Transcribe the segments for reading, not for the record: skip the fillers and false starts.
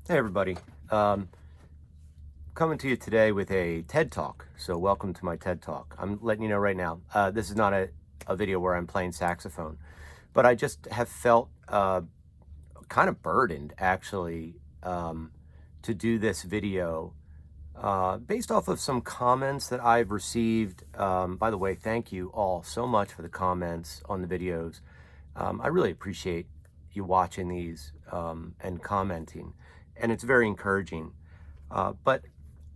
Hey everybody, um, coming to you today with a TED Talk. So welcome to my TED Talk. I'm letting you know right now, this is not a video where I'm playing saxophone, but I just have felt kind of burdened actually to do this video based off of some comments that I've received. By the way, thank you all so much for the comments on the videos. I really appreciate you watching these and commenting, and it's very encouraging. But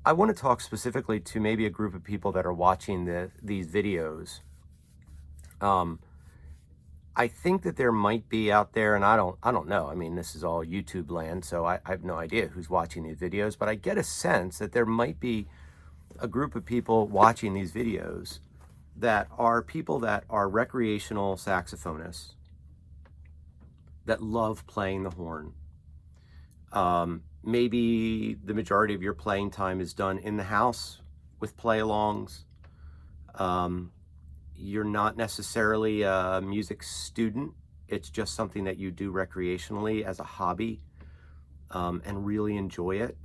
I want to talk specifically to maybe a group of people that are watching these videos. Um, I think that there might be out there, and I don't know. I mean, this is all YouTube land, so I have no idea who's watching these videos. But I get a sense that there might be a group of people watching these videos that are people that are recreational saxophonists that love playing the horn. Maybe the majority of your playing time is done in the house with play-alongs. Um, you're not necessarily a music student. It's just something that you do recreationally as a hobby, and really enjoy it.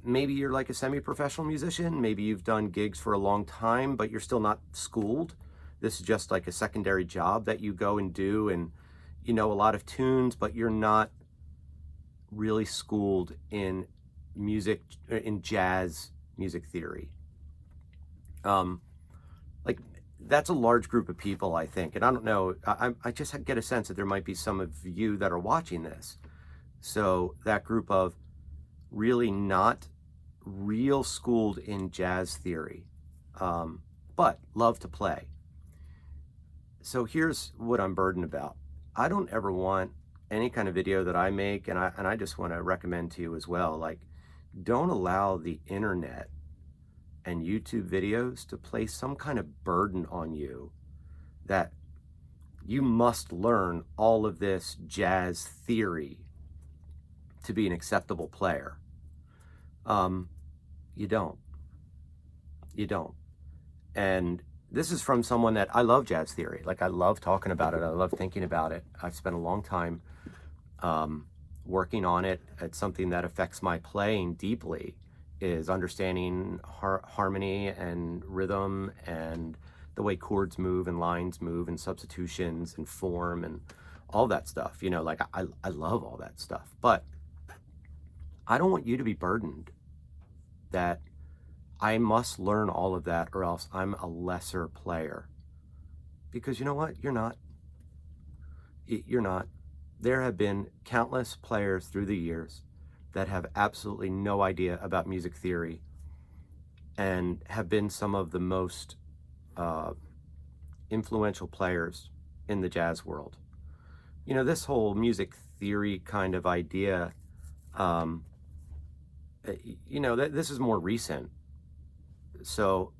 Maybe you're like a semi-professional musician. Maybe you've done gigs for a long time, but you're still not schooled. This is just like a secondary job that you go and do, and you know a lot of tunes, but you're not really schooled in music, in jazz music theory. Um, like that's a large group of people, I think, and I don't know. I just get a sense that there might be some of you that are watching this. So that group of really not real schooled in jazz theory, but love to play. So here's what I'm burdened about. I don't ever want any kind of video that I make, and I just want to recommend to you as well, like, don't allow the internet and YouTube videos to place some kind of burden on you that you must learn all of this jazz theory to be an acceptable player. Um, you don't. You don't. And this is from someone that I love jazz theory. Like, I love talking about it. I love thinking about it. I've spent a long time working on it. It's something that affects my playing deeply, is understanding harmony and rhythm and the way chords move and lines move and substitutions and form and all that stuff. Like I love all that stuff. But I don't want you to be burdened that I must learn all of that or else I'm a lesser player. Because you know what? You're not. You're not. There have been countless players through the years that have absolutely no idea about music theory and have been some of the most uh, influential players in the jazz world. This whole music theory kind of idea, um, this is more recent. So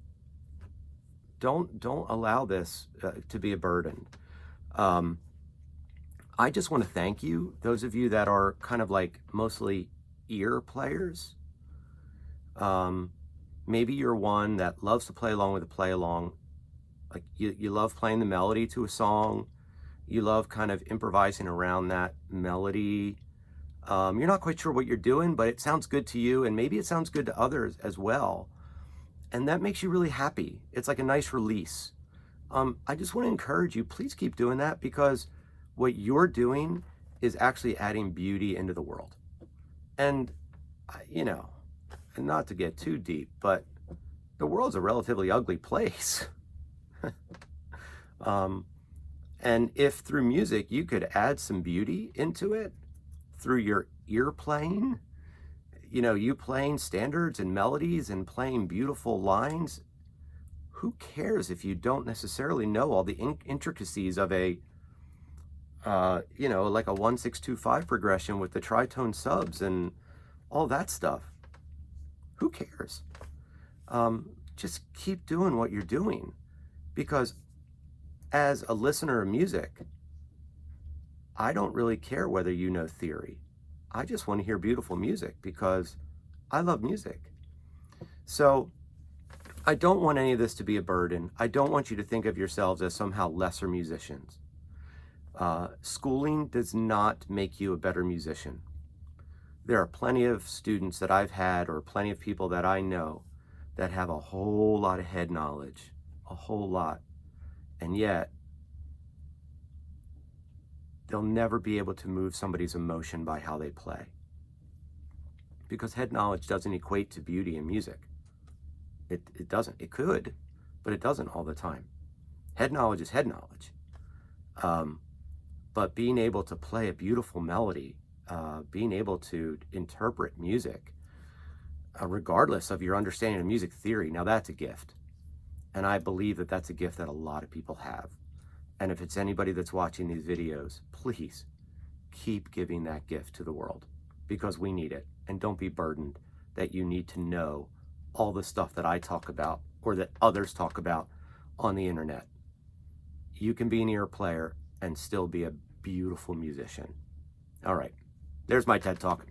don't allow this to be a burden. Um, I just want to thank you, those of you that are kind of like mostly ear players. Maybe you're one that loves to play along with a play along. Like you love playing the melody to a song. You love kind of improvising around that melody. You're not quite sure what you're doing, but it sounds good to you, and maybe it sounds good to others as well. And that makes you really happy. It's like a nice release. I just want to encourage you, please keep doing that, because what you're doing is actually adding beauty into the world. And, and not to get too deep, but the world's a relatively ugly place. And if through music you could add some beauty into it through your ear playing, you playing standards and melodies and playing beautiful lines, who cares if you don't necessarily know all the intricacies of a like a 1-6-2-5 progression with the tritone subs and all that stuff? Who cares? Just keep doing what you're doing, because as a listener of music, I don't really care whether you know theory. I just want to hear beautiful music because I love music. So I don't want any of this to be a burden. I don't want you to think of yourselves as somehow lesser musicians. Schooling does not make you a better musician. There are plenty of students that I've had, or plenty of people that I know, that have a whole lot of head knowledge, a whole lot, and yet they'll never be able to move somebody's emotion by how they play. Because head knowledge doesn't equate to beauty in music. It doesn't. It could, but it doesn't all the time. Head knowledge is head knowledge. But being able to play a beautiful melody, being able to interpret music, regardless of your understanding of music theory, now that's a gift. And I believe that that's a gift that a lot of people have. And if it's anybody that's watching these videos, please keep giving that gift to the world, because we need it. And don't be burdened that you need to know all the stuff that I talk about or that others talk about on the internet. You can be an ear player and still be a beautiful musician. All right, there's my TED Talk.